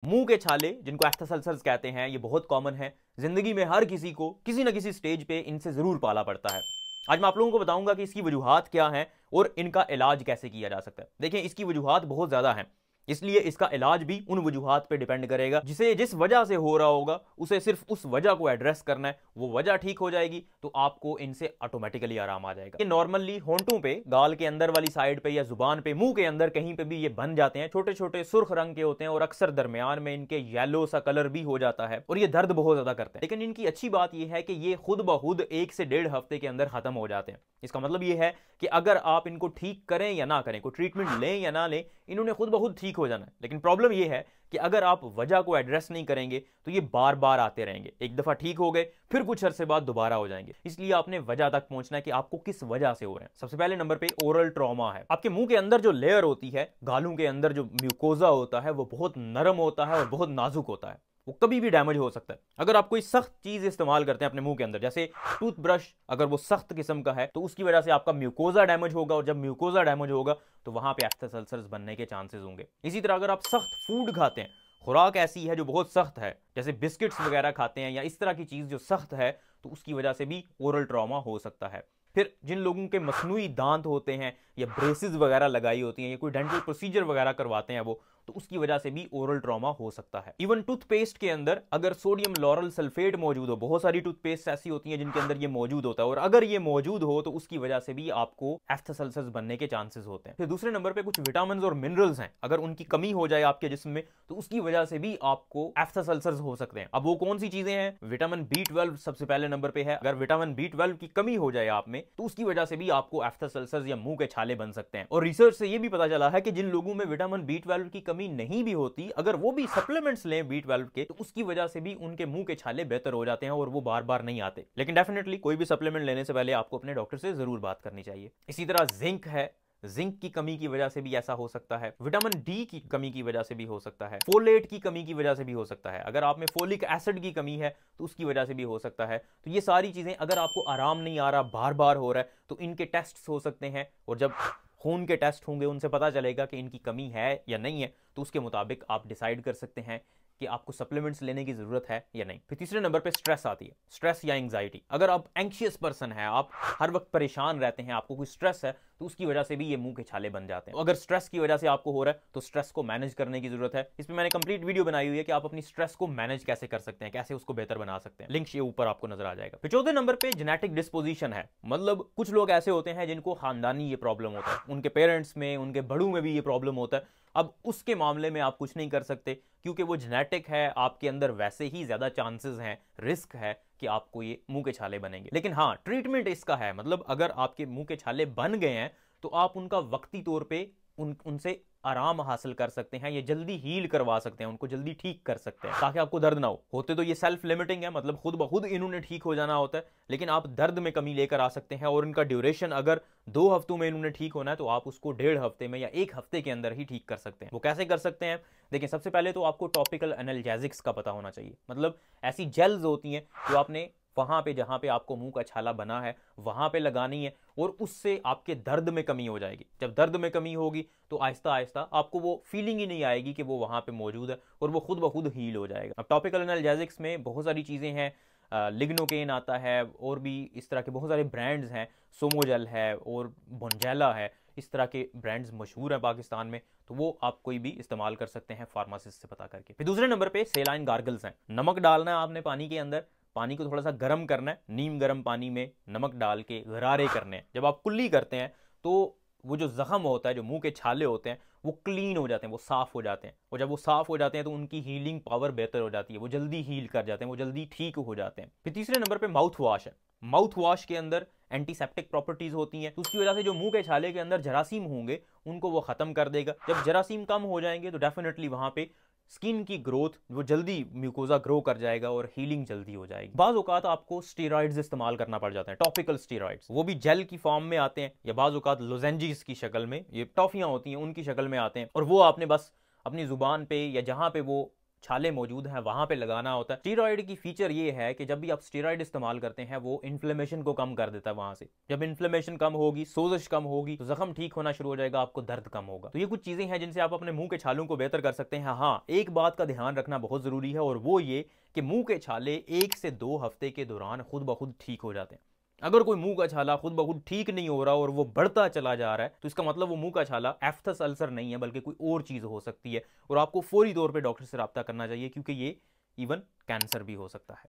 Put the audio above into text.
मुंह के छाले जिनको एफ्थस अल्सर्स कहते हैं, ये बहुत कॉमन है। जिंदगी में हर किसी को किसी न किसी स्टेज पे इनसे जरूर पाला पड़ता है। आज मैं आप लोगों को बताऊंगा कि इसकी वजूहात क्या हैं और इनका इलाज कैसे किया जा सकता है। देखिए, इसकी वजूहात बहुत ज्यादा हैं, इसलिए इसका इलाज भी उन वजूहात पे डिपेंड करेगा। जिसे जिस वजह से हो रहा होगा उसे सिर्फ उस वजह को एड्रेस करना है, वो वजह ठीक हो जाएगी तो आपको इनसे ऑटोमेटिकली आराम आ जाएगा। ये नॉर्मली होंठों पे, गाल के अंदर वाली साइड पे या जुबान पे, मुंह के अंदर कहीं पे भी ये बन जाते हैं। छोटे छोटे सुर्ख रंग के होते हैं और अक्सर दरमियान में इनके येलो सा कलर भी हो जाता है और ये दर्द बहुत ज्यादा करते हैं। लेकिन इनकी अच्छी बात यह है कि ये खुद ब खुद 1 से 1.5 हफ्ते के अंदर खत्म हो जाते हैं। इसका मतलब ये है कि अगर आप इनको ठीक करें या ना करें, कोई ट्रीटमेंट लें या ना लें, इन्होंने खुद ब खुद ठीक हो जाना है। लेकिन प्रॉब्लम यह है कि अगर आप वजह को एड्रेस नहीं करेंगे तो ये बार बार आते रहेंगे। एक दफा ठीक हो गए, फिर कुछ अरसे बाद दोबारा हो जाएंगे। इसलिए आपने वजह तक पहुंचना है कि आपको किस वजह से हो रहे हैं। सबसे पहले नंबर पे ओरल ट्रॉमा है। आपके मुंह के अंदर जो लेयर होती है, गालों के अंदर जो म्यूकोजा होता है, वो बहुत नरम होता है और बहुत नाजुक होता है। वो कभी भी डैमेज हो सकता है। अगर आप कोई सख्त चीज इस्तेमाल करते हैं अपने मुंह के अंदर, जैसे टूथब्रश, अगर वो सख्त किस्म का है तो उसकी वजह से आपका म्यूकोजा डैमेज होगा और जब म्यूकोजा डैमेज होगा तो वहां पे एफ्थस अल्सर्स बनने के चांसेस होंगे। इसी तरह अगर आप सख्त फूड खाते हैं, खुराक ऐसी है जो बहुत सख्त है, जैसे बिस्किट्स वगैरह खाते हैं या इस तरह की चीज जो सख्त है, तो उसकी वजह से भी ओरल ट्रॉमा हो सकता है। फिर जिन लोगों के मसनूई दांत होते हैं या ब्रेसेस वगैरह लगाई होती हैं या कोई डेंटल प्रोसीजर वगैरह करवाते हैं वो, तो उसकी वजह से भी ओरल ट्रॉमा हो सकता है। इवन टूथपेस्ट के अंदर अगर सोडियम लॉरल सल्फेट मौजूद हो, बहुत सारी टूथपेस्ट ऐसी होती हैं जिनके अंदर ये मौजूद होता है, और अगर ये मौजूद हो तो उसकी वजह से भी आपको एफ्थस अल्सर्स बनने के चांसेस होते हैं। फिर दूसरे नंबर पे कुछ विटामिन और मिनरल्स हैं, अगर उनकी कमी हो जाए आपके जिस्म में तो उसकी वजह से भी आपको एफ्थस अल्सर्स हो सकते हैं। अब वो कौन सी चीजें हैं? विटामिन B12 सबसे पहले नंबर पे है। अगर विटामिन B12 की कमी हो जाए आप में तो उसकी वजह से भी आपको एफ्थस अल्सर्स या मुंह के छाले बन सकते हैं। और रिसर्च से ये भी पता चला है कि जिन लोगों में विटामिन B12 की कमी नहीं भी होती, अगर वो भी सप्लीमेंट्स लें B12 के, तो उसकी वजह से भी उनके मुंह के छाले बेहतर हो जाते हैं और वो बार बार नहीं आते। लेकिन डेफिनेटली कोई भी सप्लीमेंट लेने से पहले आपको अपने डॉक्टर से जरूर बात करनी चाहिए। इसी तरह जिंक है, जिंक की कमी की वजह से भी ऐसा हो सकता है। विटामिन डी की कमी की वजह से भी हो सकता है। फोलेट की कमी की वजह से भी हो सकता है। अगर आप में फोलिक एसिड की कमी है तो उसकी वजह से भी हो सकता है। तो ये सारी चीजें, अगर आपको आराम नहीं आ रहा, बार बार हो रहा है, तो इनके टेस्ट हो सकते हैं, और जब खून के टेस्ट होंगे उनसे पता चलेगा कि इनकी कमी है या नहीं है, तो उसके मुताबिक आप डिसाइड कर सकते हैं कि आपको सप्लीमेंट्स लेने की जरूरत है या नहीं। फिर तीसरे नंबर पे स्ट्रेस आती है, स्ट्रेस या एंग्जाइटी। अगर आप एंग्शियस पर्सन है, आप हर वक्त परेशान रहते हैं, आपको कोई स्ट्रेस है, तो उसकी वजह से भी ये मुंह के छाले बन जाते हैं। अगर स्ट्रेस की वजह से आपको हो रहा है तो स्ट्रेस को मैनेज करने की जरूरत है। इस पर मैंने कंप्लीट वीडियो बनाई हुई है कि आप अपनी स्ट्रेस को मैनेज कैसे कर सकते हैं, कैसे उसको बेहतर बना सकते हैं। लिंक ये ऊपर आपको नजर आ जाएगा। फिर चौथे नंबर पे जेनेटिक डिस्पोजिशन है, मतलब कुछ लोग ऐसे होते हैं जिनको खानदानी ये प्रॉब्लम होता है, उनके पेरेंट्स में, उनके बड़ों में भी ये प्रॉब्लम होता है। अब उसके मामले में आप कुछ नहीं कर सकते क्योंकि वो जेनेटिक है, आपके अंदर वैसे ही ज्यादा चांसेस हैं, रिस्क है कि आपको ये मुंह के छाले बनेंगे। लेकिन हाँ, ट्रीटमेंट इसका है, मतलब अगर आपके मुंह के छाले बन गए हैं तो आप उनका वक्ती तौर पे उनसे आराम हासिल कर सकते हैं, ये जल्दी हील करवा सकते हैं, उनको जल्दी ठीक कर सकते हैं ताकि आपको दर्द ना हो। होते तो ये सेल्फ लिमिटिंग है, मतलब खुद ब खुद इन्होंने ठीक हो जाना होता है, लेकिन आप दर्द में कमी लेकर आ सकते हैं। और इनका ड्यूरेशन अगर 2 हफ्तों में इन्होंने ठीक होना है तो आप उसको 1.5 हफ्ते में या 1 हफ्ते के अंदर ही ठीक कर सकते हैं। वो कैसे कर सकते हैं? देखिए, सबसे पहले तो आपको टॉपिकल एनाल्जेसिक्स का पता होना चाहिए, मतलब ऐसी जेल्स होती हैं जो आपने वहां पे, जहां पे आपको मुंह का छाला बना है, वहां पे लगानी है, और उससे आपके दर्द में कमी हो जाएगी। जब दर्द में कमी होगी तो आहिस्ता आहिस्ता आपको वो फीलिंग ही नहीं आएगी कि वो वहां पे मौजूद है, और वो खुद ब खुद हील हो जाएगा। अब टॉपिकल एनाल्जेसिक्स में बहुत सारी चीजें हैं, लिग्नोकेन आता है, और भी इस तरह के बहुत सारे ब्रांड्स हैं, सोमोजेल है और बोंजेला है, इस तरह के ब्रांड्स मशहूर हैं पाकिस्तान में, तो वो आप कोई भी इस्तेमाल कर सकते हैं फार्मासिस्ट से पता करके। फिर दूसरे नंबर पे सेलाइन गार्गल्स हैं। नमक डालना है आपने पानी के अंदर, पानी को थोड़ा सा गर्म करना है, नीम गर्म पानी में नमक डाल के गरारे करने हैं। जब आप कुल्ली करते हैं तो वो जो जख्म होता है, जो मुंह के छाले होते हैं, वो क्लीन हो जाते हैं, वो साफ हो जाते हैं, और जब वो साफ हो जाते हैं तो उनकी हीलिंग पावर बेहतर हो जाती है, वो जल्दी हील कर जाते हैं, वो जल्दी ठीक हो जाते हैं। फिर तीसरे नंबर पे माउथ वॉश है। माउथ वॉश के अंदर एंटीसेप्टिक प्रॉपर्टीज होती हैं, तो उसकी वजह से जो मुंह के छाले के अंदर जरासीम होंगे उनको वो खत्म कर देगा। जब जरासीम कम हो जाएंगे तो डेफिनेटली वहां पे स्किन की ग्रोथ, वो जल्दी म्यूकोजा ग्रो कर जाएगा और हीलिंग जल्दी हो जाएगी। बाज़ औक़ात आपको स्टेरॉइड्स इस्तेमाल करना पड़ जाते हैं, टॉपिकल स्टेरॉइड्स, वो भी जेल की फॉर्म में आते हैं, या बाज़ औक़ात लोजेंजीज की शक्ल में, ये टॉफियां होती हैं उनकी शक्ल में आते हैं, और वो आपने बस अपनी जुबान पे या जहां पे वो छाले मौजूद हैं वहां पे लगाना होता है। स्टेरॉइड की फीचर ये है कि जब भी आप स्टेरॉइड इस्तेमाल करते हैं वो इन्फ्लेमेशन को कम कर देता है वहां से। जब इन्फ्लेमेशन कम होगी, सोजिश कम होगी, तो जख्म ठीक होना शुरू हो जाएगा, आपको दर्द कम होगा। तो ये कुछ चीजें हैं जिनसे आप अपने मुंह के छालों को बेहतर कर सकते हैं। हाँ, एक बात का ध्यान रखना बहुत जरूरी है और वो ये कि मुंह के छाले 1 से 2 हफ्ते के दौरान खुद ब खुद ठीक हो जाते हैं। अगर कोई मुंह का छाला खुद ब खुद ठीक नहीं हो रहा और वो बढ़ता चला जा रहा है तो इसका मतलब वो मुंह का छाला एफ्थस अल्सर नहीं है बल्कि कोई और चीज हो सकती है और आपको फौरी तौर पे डॉक्टर से रब्ता करना चाहिए, क्योंकि ये इवन कैंसर भी हो सकता है।